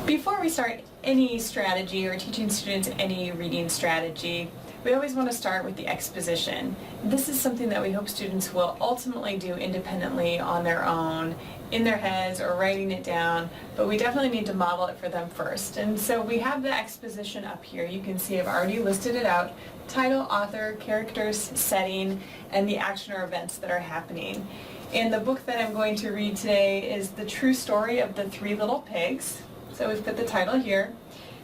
Before we start any strategy or teaching students any reading strategy, we always want to start with the exposition. This is something that we hope students will ultimately do independently on their own, in their heads or writing it down, but we definitely need to model it for them first. And so we have the exposition up here. You can see I've already listed it out: title, author, characters, setting, and the action or events that are happening. And the book that I'm going to read today is The True Story of the Three Little Pigs. So we've put the title here.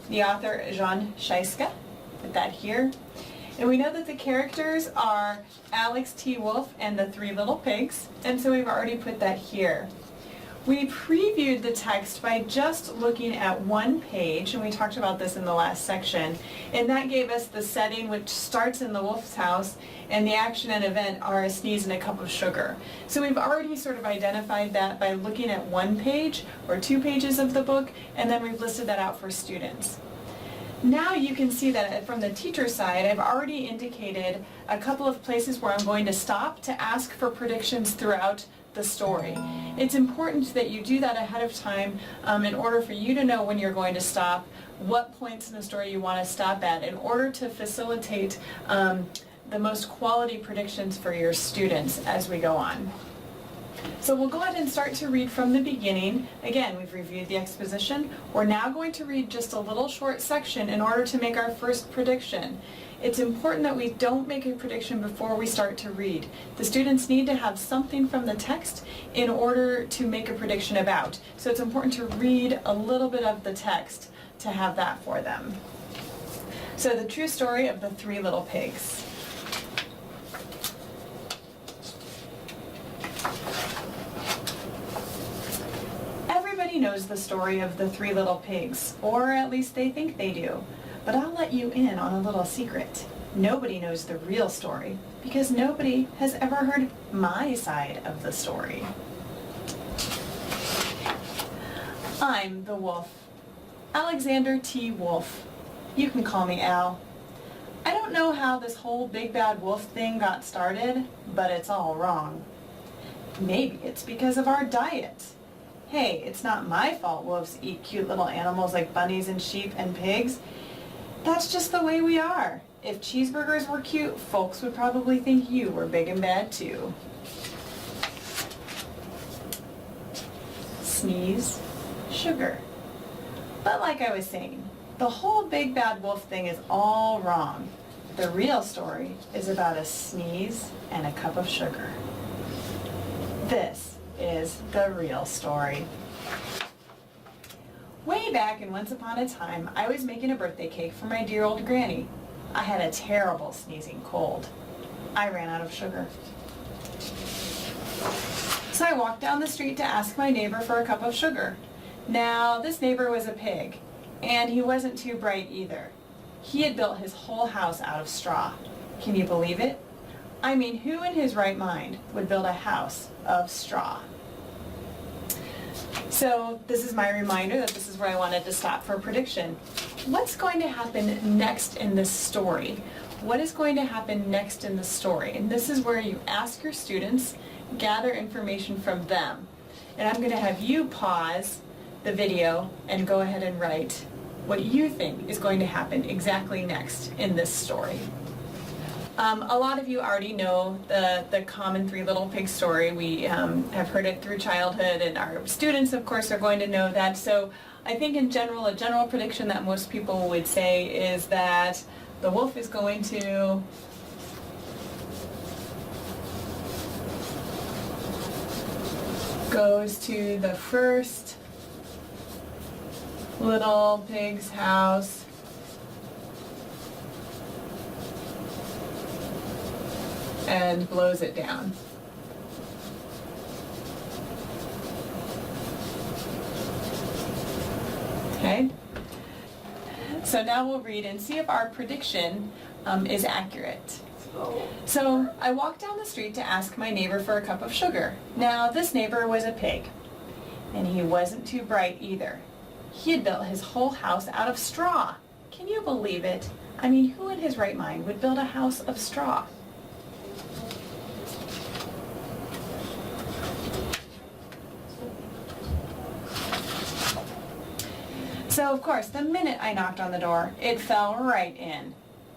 The author, Jan Szyszka, put that here. And we know that the characters are Alex T. Wolff and the Three Little Pigs, and so we've already put that here. We previewed the text by just looking at one page, and we talked about this in the last section, and that gave us the setting, which starts in the Wolff's house, and the action and event are a sneeze and a cup of sugar. So we've already sort of identified that by looking at one page or 2 pages of the book, and then we've listed that out for students. Now you can see that from the teacher side, I've already indicated a couple of places where I'm going to stop to ask for predictions throughout the story. It's important that you do that ahead of time in order for you to know when you're going to stop, what points in the story you want to stop at, in order to facilitate the most quality predictions for your students as we go on. So we'll go ahead and start to read from the beginning. Again, we've reviewed the exposition. We're now going to read just a little short section in order to make our first prediction. It's important that we don't make a prediction before we start to read. The students need to have something from the text in order to make a prediction about. So it's important to read a little bit of the text to have that for them. So The True Story of the Three Little Pigs. Everybody knows the story of the Three Little Pigs, or at least they think they do. But I'll let you in on a little secret. Nobody knows the real story, because nobody has ever heard my side of the story. I'm the wolf, Alexander T. Wolff. You can call me Al. I don't know how this whole big bad wolf thing got started, but it's all wrong. Maybe it's because of our diet. Hey, it's not my fault wolves eat cute little animals like bunnies and sheep and pigs. That's just the way we are. If cheeseburgers were cute, folks would probably think you were big and bad too. Sneeze, sugar. But like I was saying, the whole big bad wolf thing is all wrong. The real story is about a sneeze and a cup of sugar. This is the real story. Way back in Once Upon a Time, I was making a birthday cake for my dear old granny. I had a terrible sneezing cold. I ran out of sugar. So I walked down the street to ask my neighbor for a cup of sugar. Now, this neighbor was a pig, and he wasn't too bright either. He had built his whole house out of straw. Can you believe it? I mean, who in his right mind would build a house of straw? So this is my reminder that this is where I wanted to stop for a prediction. What's going to happen next in this story? What is going to happen next in the story? And this is where you ask your students, gather information from them. And I'm going to have you pause the video and go ahead and write what you think is going to happen exactly next in this story. A lot of you already know the common Three Little Pigs story. We have heard it through childhood, and our students, of course, are going to know that. So I think in general, a general prediction that most people would say is that the wolf is going to goes to the first little pig's house and blows it down. Okay? So now we'll read and see if our prediction is accurate. So I walked down the street to ask my neighbor for a cup of sugar. Now this neighbor was a pig, and he wasn't too bright either. He had built his whole house out of straw. Can you believe it? I mean, who in his right mind would build a house of straw? So of course, the minute I knocked on the door, it fell right in.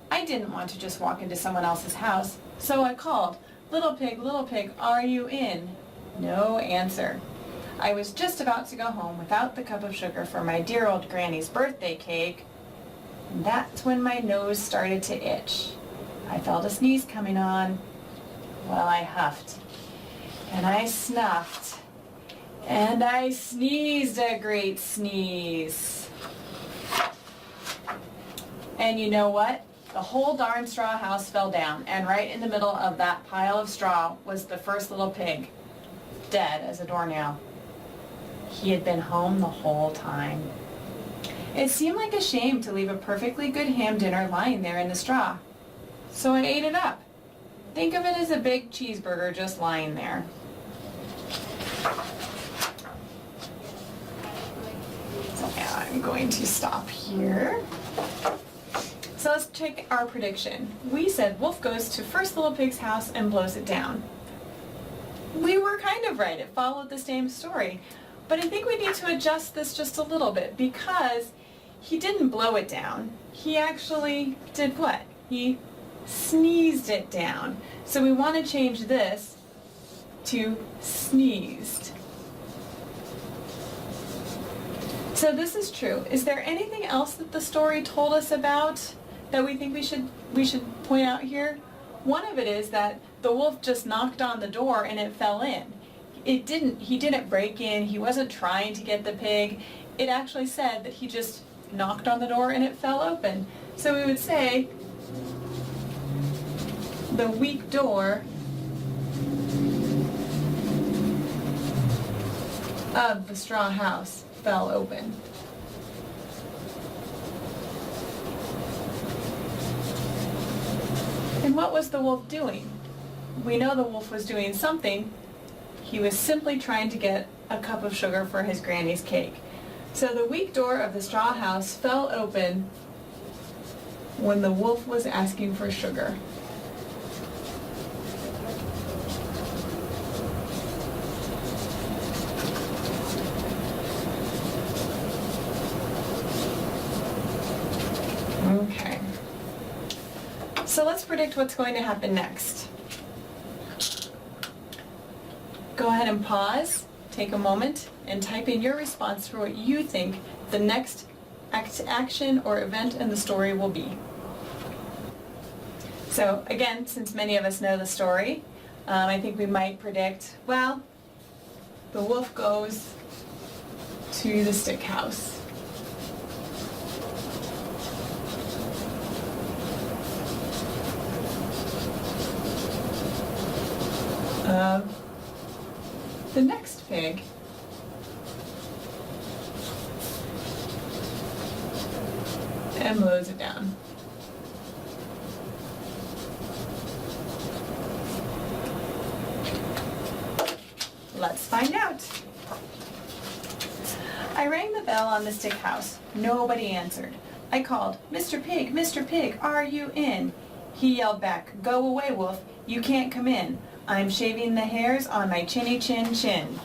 I didn't want to just walk into someone else's house, so I called, little pig, are you in?" No answer. I was just about to go home without the cup of sugar for my dear old granny's birthday cake, and that's when my nose started to itch. I felt a sneeze coming on. Well, I huffed, and I snuffed, and I sneezed a great sneeze. And you know what? The whole darn straw house fell down, and right in the middle of that pile of straw was the first little pig, dead as a doornail. He had been home the whole time. It seemed like a shame to leave a perfectly good ham dinner lying there in the straw, so I ate it up. Think of it as a big cheeseburger just lying there. So now I'm going to stop here. So let's check our prediction. We said Wolf goes to first little pig's house and blows it down. We were kind of right. It followed the same story. But I think we need to adjust this just a little bit because he didn't blow it down. He actually did what? He sneezed it down. So we want to change this to sneezed. So this is true. Is there anything else that the story told us about that we think we should point out here? One of it is that the wolf just knocked on the door and it fell in. He didn't break in, he wasn't trying to get the pig. It actually said that he just knocked on the door and it fell open. So we would say the weak door of the straw house fell open. And what was the wolf doing? We know the wolf was doing something. He was simply trying to get a cup of sugar for his granny's cake. So the weak door of the straw house fell open when the wolf was asking for sugar. Okay. So let's predict what's going to happen next. Go ahead and pause, take a moment, and type in your response for what you think the next action or event in the story will be. So again, since many of us know the story, I think we might predict, well, the wolf goes to the stick house. The next pig and blows it down. Let's find out. I rang the bell on the stick house. Nobody answered. I called, Mr. Pig, are you in?" He yelled back, "Go away, Wolf, you can't come in. I'm shaving the hairs on my chinny chin chin."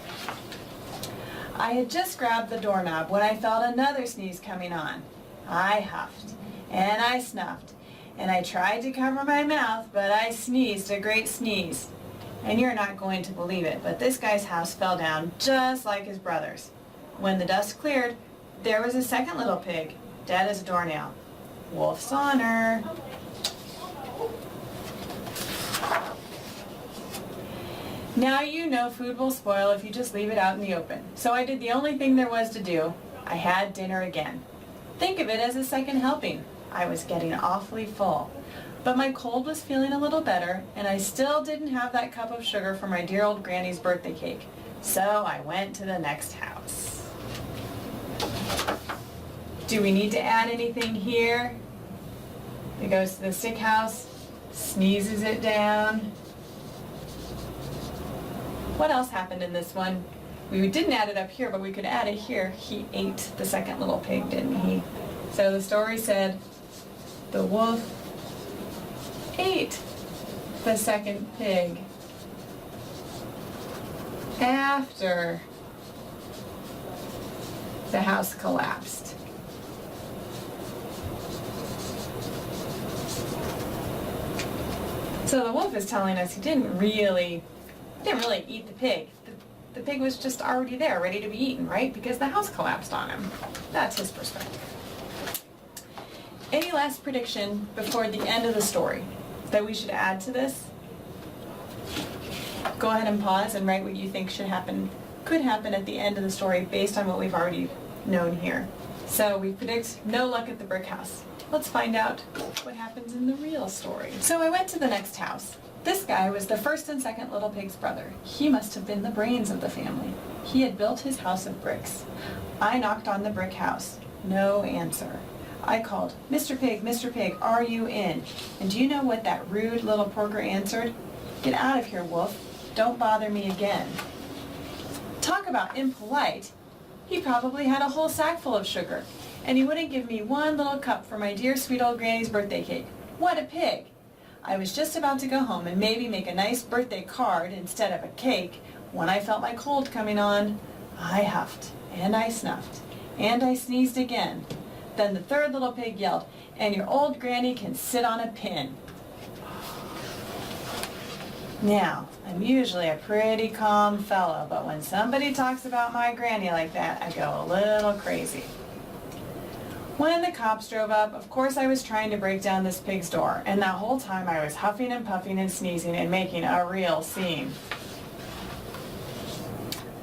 I had just grabbed the doorknob when I felt another sneeze coming on. I huffed, and I snuffed, and I tried to cover my mouth, but I sneezed a great sneeze. And you're not going to believe it, but this guy's house fell down just like his brother's. When the dust cleared, there was a second little pig, dead as a doornail. Wolf's honor. Now you know food will spoil if you just leave it out in the open. So I did the only thing there was to do. I had dinner again. Think of it as a second helping. I was getting awfully full. But my cold was feeling a little better, and I still didn't have that cup of sugar for my dear old granny's birthday cake. So I went to the next house. Do we need to add anything here? He goes to the stick house, sneezes it down. What else happened in this one? We didn't add it up here, but we could add it here. He ate the second little pig, didn't he? So the story said, the wolf ate the second pig after the house collapsed. So the wolf is telling us he didn't really eat the pig. The pig was just already there, ready to be eaten, right? Because the house collapsed on him. That's his perspective. Any last prediction before the end of the story that we should add to this? Go ahead and pause and write what you think could happen at the end of the story based on what we've already known here. So we predict no luck at the brick house. Let's find out what happens in the real story. So I went to the next house. This guy was the first and second little pig's brother. He must have been the brains of the family. He had built his house of bricks. I knocked on the brick house. No answer. I called, Mr. Pig, are you in? And do you know what that rude little porker answered? Get out of here, wolf. Don't bother me again. Talk about impolite. He probably had a whole sack full of sugar, and he wouldn't give me one little cup for my dear sweet old granny's birthday cake. What a pig! I was just about to go home and maybe make a nice birthday card instead of a cake when I felt my cold coming on. I huffed, and I snuffed, and I sneezed again. Then the third little pig yelled, and your old granny can sit on a pin. Now, I'm usually a pretty calm fellow, but when somebody talks about my granny like that, I go a little crazy. When the cops drove up, of course I was trying to break down this pig's door, and that whole time I was huffing and puffing and sneezing and making a real scene.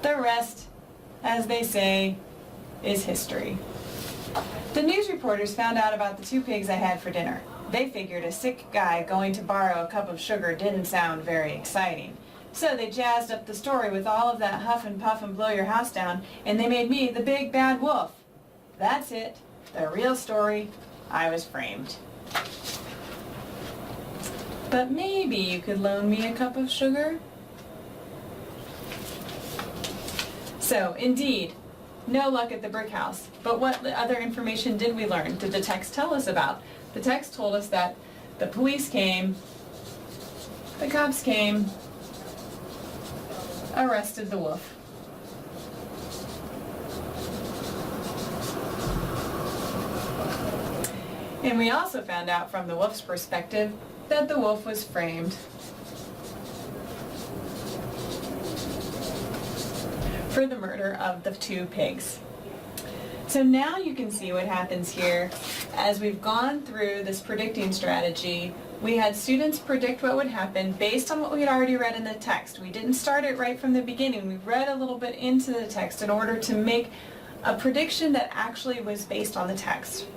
The rest, as they say, is history. The news reporters found out about the two pigs I had for dinner. They figured a sick guy going to borrow a cup of sugar didn't sound very exciting. So they jazzed up the story with all of that huff and puff and blow your house down, and they made me the big bad wolf. That's it. The real story. I was framed. But maybe you could loan me a cup of sugar? So, indeed, no luck at the brick house. But what other information did we learn? Did the text tell us about? The text told us that the police came, the cops came, arrested the wolf. And we also found out from the wolf's perspective that the wolf was framed for the murder of the two pigs. So now you can see what happens here. As we've gone through this predicting strategy, we had students predict what would happen based on what we had already read in the text. We didn't start it right from the beginning. We read a little bit into the text in order to make a prediction that actually was based on the text.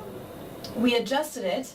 We adjusted it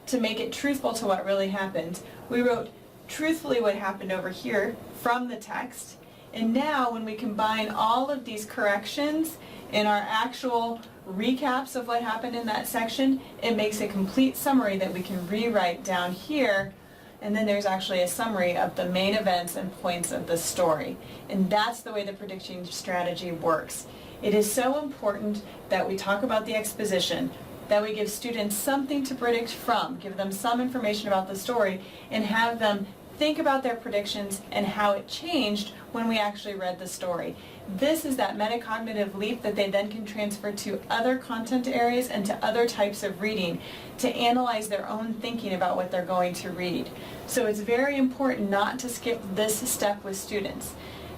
to make it truthful to what really happened. We wrote truthfully what happened over here from the text. And now when we combine all of these corrections in our actual recaps of what happened in that section, it makes a complete summary that we can rewrite down here, and then there's actually a summary of the main events and points of the story. And that's the way the prediction strategy works. It is so important that we talk about the exposition, that we give students something to predict from, give them some information about the story, and have them think about their predictions and how it changed when we actually read the story. This is that metacognitive leap that they then can transfer to other content areas and to other types of reading to analyze their own thinking about what they're going to read. So it's very important not to skip this step with students.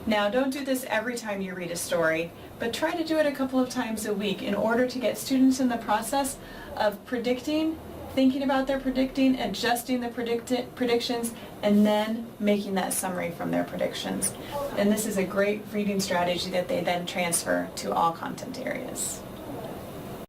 Now, don't do this every time you read a story, but try to do it a couple of times a week in order to get students in the process of predicting, thinking about their predicting, adjusting the predictions, and then making that summary from their predictions. And this is a great reading strategy that they then transfer to all content areas.